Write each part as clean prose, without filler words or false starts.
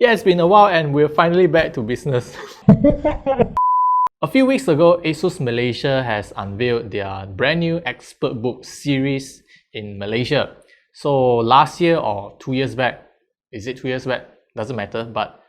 Yeah, it's been a while and we're finally back to business. A few weeks ago, ASUS Malaysia has unveiled their brand new ExpertBook series in Malaysia. So last year or 2 years back, is it 2 years back? Doesn't matter, but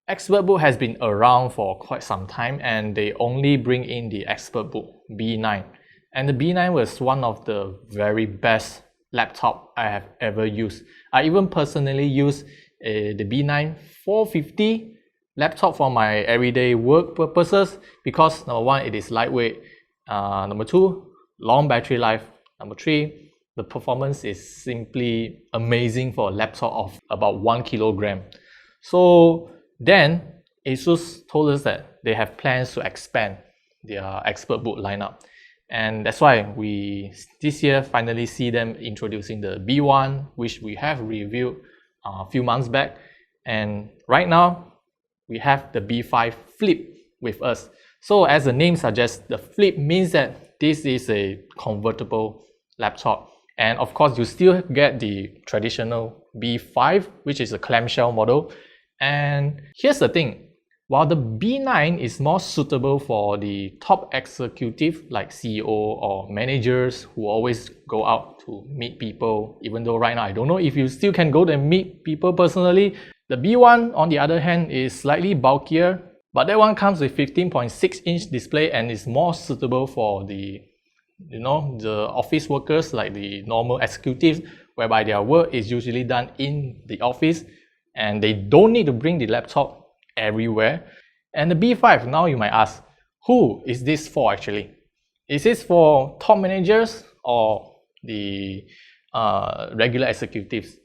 ExpertBook has been around for quite some time and they only bring in the ExpertBook B9. And the B9 was one of the very best laptop I have ever used. I even personally use the B9 450 laptop for my everyday work purposes because number one, it is lightweight, number two, long battery life, number three, the performance is simply amazing for a laptop of about 1 kilogram. So then ASUS told us that they have plans to expand their ExpertBook lineup, and that's why we this year finally see them introducing the B1, which we have reviewed a few months back, and right now we have the B5 Flip with us. So as the name suggests, the Flip means that this is a convertible laptop, and of course you still get the traditional B5, which is a clamshell model. And here's the thing, while the B9 is more suitable for the top executive like CEO or managers who always go out to meet people, even though right now I don't know if you still can go and meet people personally. The B1 on the other hand is slightly bulkier, but that one comes with 15.6-inch display and is more suitable for the the office workers like the normal executives, whereby their work is usually done in the office and they don't need to bring the laptop everywhere. And the B5, now you might ask, who is this for actually? Is this for top managers or the regular executives?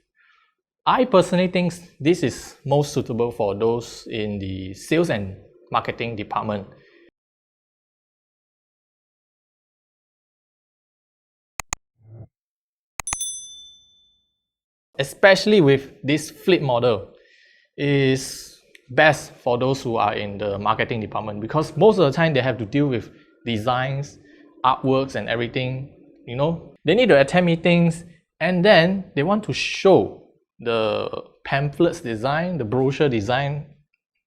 I personally think this is most suitable for those in the sales and marketing department. Especially with this Flip model, is best for those who are in the marketing department because most of the time they have to deal with designs, artworks and everything. They need to attend meetings and then they want to show the pamphlets design, the brochure design,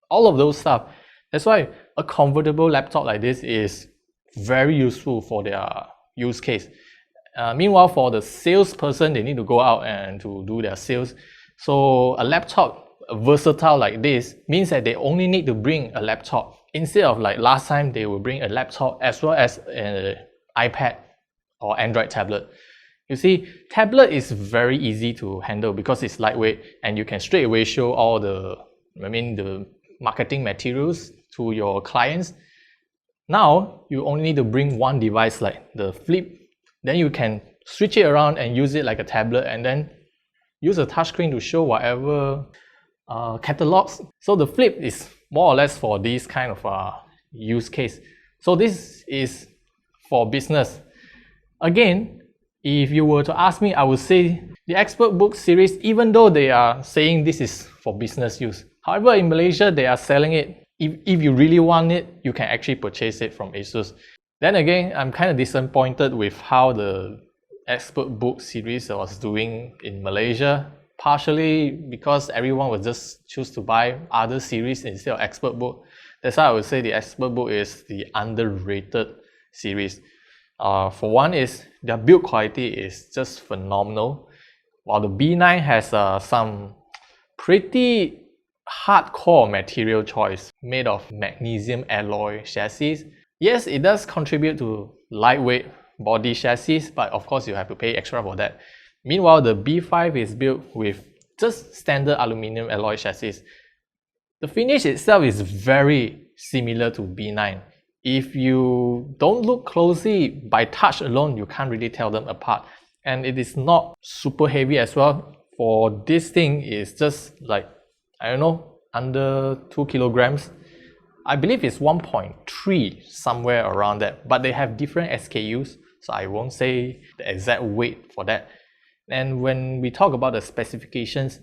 all of those stuff. That's why a convertible laptop like this is very useful for their use case. Meanwhile, for the salesperson, they need to go out and to do their sales. So a laptop versatile like this means that they only need to bring a laptop instead of like last time they will bring a laptop as well as an iPad or Android tablet. You see, tablet is very easy to handle because it's lightweight and you can straight away show all the marketing materials to your clients. Now you only need to bring one device like the Flip, then you can switch it around and use it like a tablet and then use a touchscreen to show whatever catalogs. So the Flip is more or less for this kind of use case. So this is for business. Again, if you were to ask me, I would say the ExpertBook series, even though they are saying this is for business use, however in Malaysia they are selling it. If you really want it, you can actually purchase it from ASUS. Then again, I'm kind of disappointed with how the ExpertBook series was doing in Malaysia, partially because everyone would just choose to buy other series instead of ExpertBook. That's why I would say the ExpertBook is the underrated series. For one is their build quality is just phenomenal, while the B9 has some pretty hardcore material choice made of magnesium alloy chassis. Yes, it does contribute to lightweight body chassis, but of course you have to pay extra for that. Meanwhile, the B5 is built with just standard aluminum alloy chassis. The finish itself is very similar to B9. If you don't look closely, by touch alone, you can't really tell them apart. And it is not super heavy as well. For this thing, it's just like, I don't know, under 2 kilograms. I believe it's 1.3, somewhere around that. But they have different SKUs, so I won't say the exact weight for that. And when we talk about the specifications,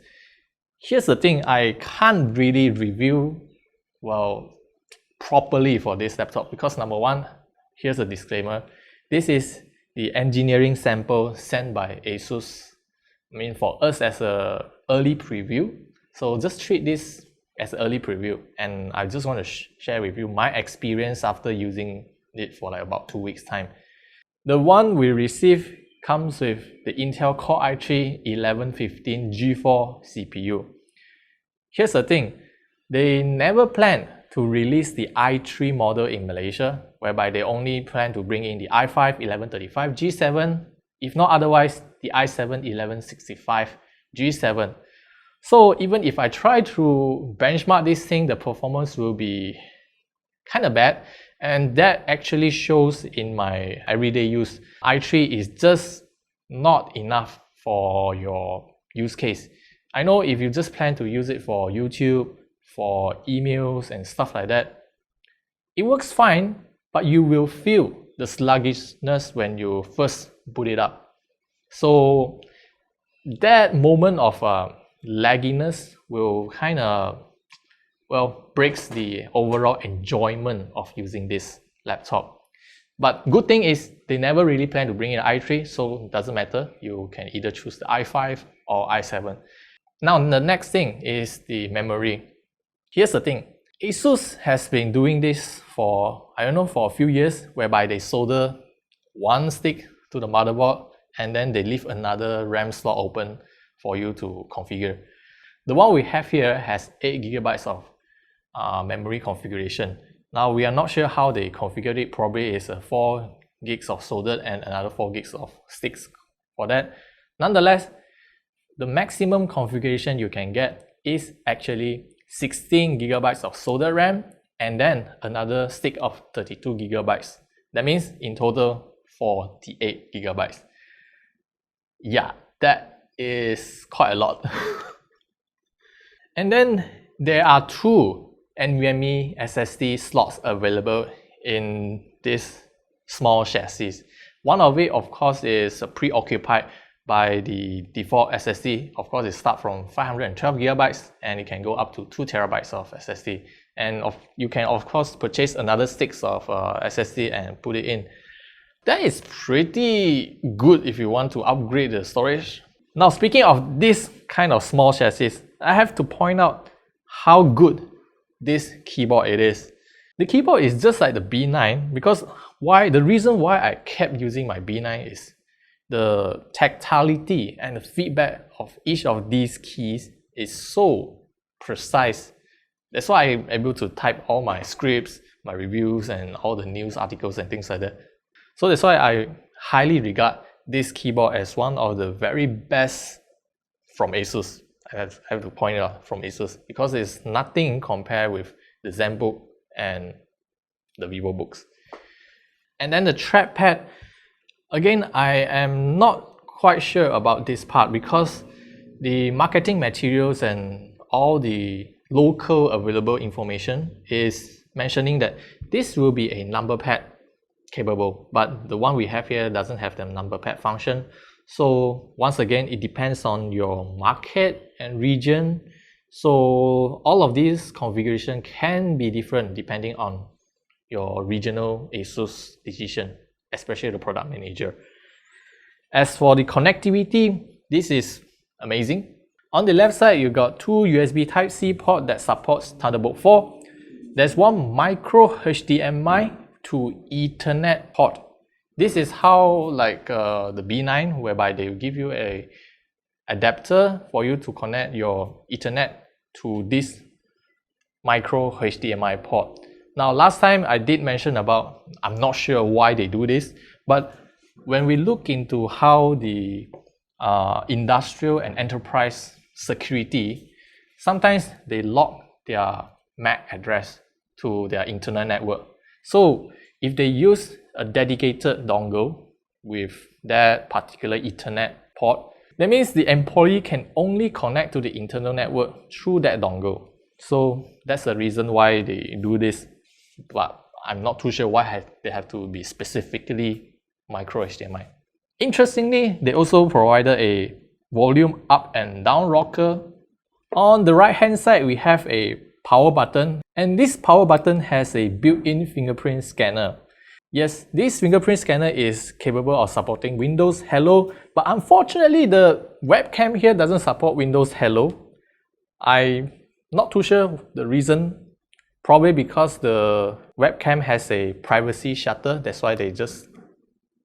here's the thing, I can't really review, properly for this laptop because number one, here's a disclaimer, this is the engineering sample sent by ASUS, for us as a early preview. So just treat this as early preview, and I just want to share with you my experience after using it for like about 2 weeks time. The one we received comes with the Intel Core i3-1115 G4 CPU. Here's the thing, they never planned to release the i3 model in Malaysia, whereby they only plan to bring in the i5-1135 G7, if not otherwise the i7-1165 G7. So even if I try to benchmark this thing, the performance will be kind of bad, and that actually shows in my everyday use. i3 is just not enough for your use case. I know if you just plan to use it for YouTube, for emails and stuff like that, it works fine, but you will feel the sluggishness when you first boot it up. So that moment of lagginess will kind of, well, breaks the overall enjoyment of using this laptop. But good thing is they never really plan to bring in i3, so it doesn't matter. You can either choose the i5 or i7. Now the next thing is the memory. Here's the thing, ASUS has been doing this for, I don't know, for a few years, whereby they solder one stick to the motherboard and then they leave another RAM slot open for you to configure. The one we have here has 8 GB of memory configuration. Now we are not sure how they configured it. Probably is 4 gigs of soldered and another 4 gigs of sticks for that. Nonetheless, the maximum configuration you can get is actually 16 GB of soldered RAM and then another stick of 32 GB. That means in total 48 GB. Yeah, that is quite a lot. And then there are 2 NVMe SSD slots available in this small chassis. One of it, of course, is preoccupied by the default SSD. Of course, it starts from 512 GB and it can go up to 2 TB of SSD. And you can, of course, purchase another sticks of SSD and put it in. That is pretty good if you want to upgrade the storage. Now, speaking of this kind of small chassis, I have to point out how good this keyboard it is. The keyboard is just like the B9 because the reason why I kept using my B9 is the tactility and the feedback of each of these keys is so precise. That's why I'm able to type all my scripts, my reviews, and all the news articles and things like that. So that's why I highly regard this keyboard as one of the very best from ASUS. I have to point it out, from ASUS, because it's nothing compared with the ZenBook and the VivoBooks. And then the trackpad, again, I am not quite sure about this part because the marketing materials and all the local available information is mentioning that this will be a number pad capable, but the one we have here doesn't have the number pad function. So once again, it depends on your market and region. So all of these configuration can be different depending on your regional ASUS decision, especially the product manager. As for the connectivity, this is amazing. On the left side, you got 2 USB Type-C port that supports Thunderbolt 4. There's one micro HDMI to Ethernet port. This is how like the B9, whereby they will give you a adapter for you to connect your Ethernet to this micro HDMI port. Now last time I did mention about, I'm not sure why they do this, but when we look into how the industrial and enterprise security, sometimes they lock their MAC address to their internal network. So if they use a dedicated dongle with that particular Ethernet port, that means the employee can only connect to the internal network through that dongle. So that's the reason why they do this, but I'm not too sure why they have to be specifically micro HDMI. Interestingly, they also provided a volume up and down rocker. On the right hand side, we have a power button, and this power button has a built-in fingerprint scanner. Yes, this fingerprint scanner is capable of supporting Windows Hello, but unfortunately the webcam here doesn't support Windows Hello. I Not too sure the reason. Probably because the webcam has a privacy shutter, that's why they just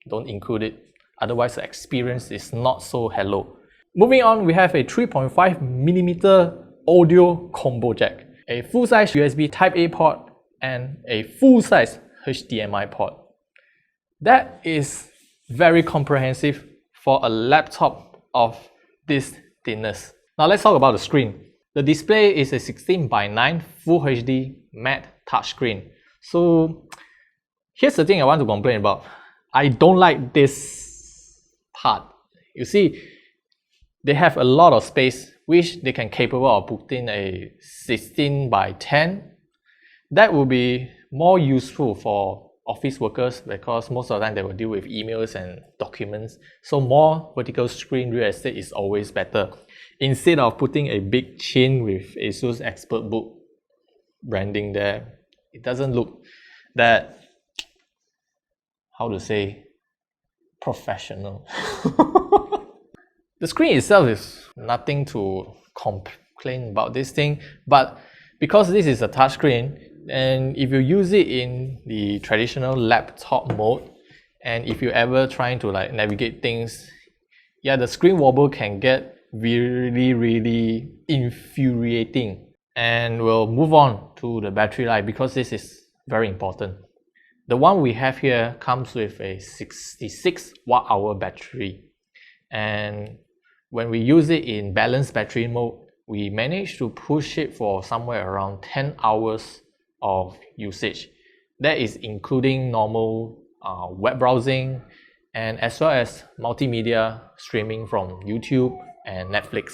don't include it. Otherwise, the experience is not so hello. Moving on, we have a 3.5mm audio combo jack, a full-size USB Type-A port, and a full-size HDMI port. That is very comprehensive for a laptop of this thinness. Now let's talk about the screen. The display is a 16:9 Full HD matte touchscreen. So here's the thing I want to complain about. I don't like this part. You see, they have a lot of space which they can capable of putting a 16:10. That will be more useful for office workers because most of the time they will deal with emails and documents. So more vertical screen real estate is always better. Instead of putting a big chin with ASUS ExpertBook branding there, it doesn't look that, how to say, professional. The screen itself is nothing to complain about this thing, but because this is a touchscreen, and if you use it in the traditional laptop mode, and if you ever trying to like navigate things, yeah, the screen wobble can get really infuriating. And we'll move on to the battery life because this is very important. The one we have here comes with a 66 watt-hour battery, and when we use it in balanced battery mode, we managed to push it for somewhere around 10 hours of usage. That is including normal web browsing and as well as multimedia streaming from YouTube and Netflix.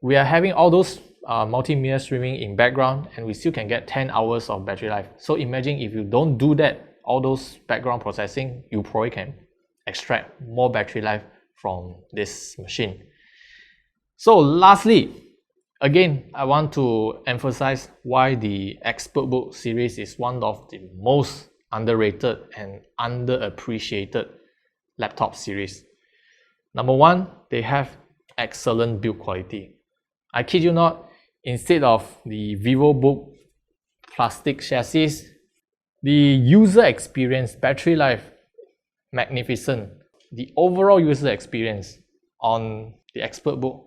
We are having all those multimedia streaming in background and we still can get 10 hours of battery life. So imagine if you don't do that, all those background processing, you probably can extract more battery life from this machine. So lastly, again, I want to emphasize why the ExpertBook series is one of the most underrated and underappreciated laptop series. Number one, they have excellent build quality. I kid you not, instead of the VivoBook plastic chassis, the user experience, battery life, magnificent. The overall user experience on the ExpertBook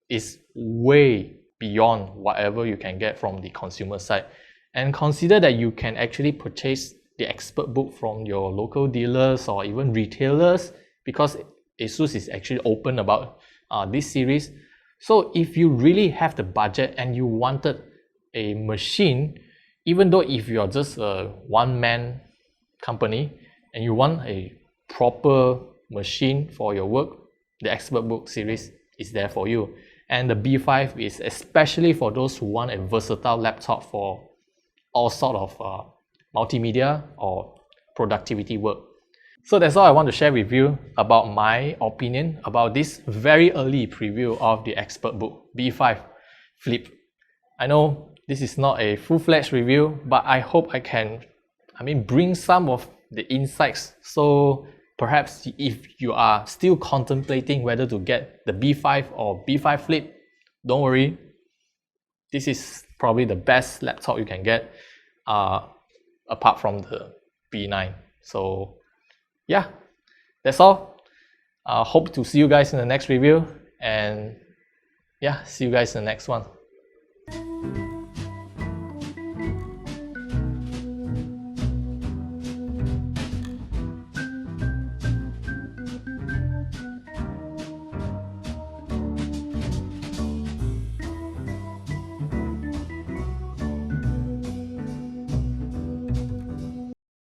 is way beyond whatever you can get from the consumer side. And consider that you can actually purchase the ExpertBook from your local dealers or even retailers because ASUS is actually open about this series. So if you really have the budget and you wanted a machine, even though if you're just a one-man company and you want a proper machine for your work, the ExpertBook series is there for you. And the B5 is especially for those who want a versatile laptop for all sort of multimedia or productivity work. So that's all I want to share with you about my opinion about this very early preview of the ExpertBook B5 Flip. I know this is not a full-fledged review, but I hope I can bring some of the insights. So perhaps if you are still contemplating whether to get the B5 or B5 Flip, don't worry. This is probably the best laptop you can get apart from the B9. So yeah, that's all. Hope to see you guys in the next review, and yeah, see you guys in the next one.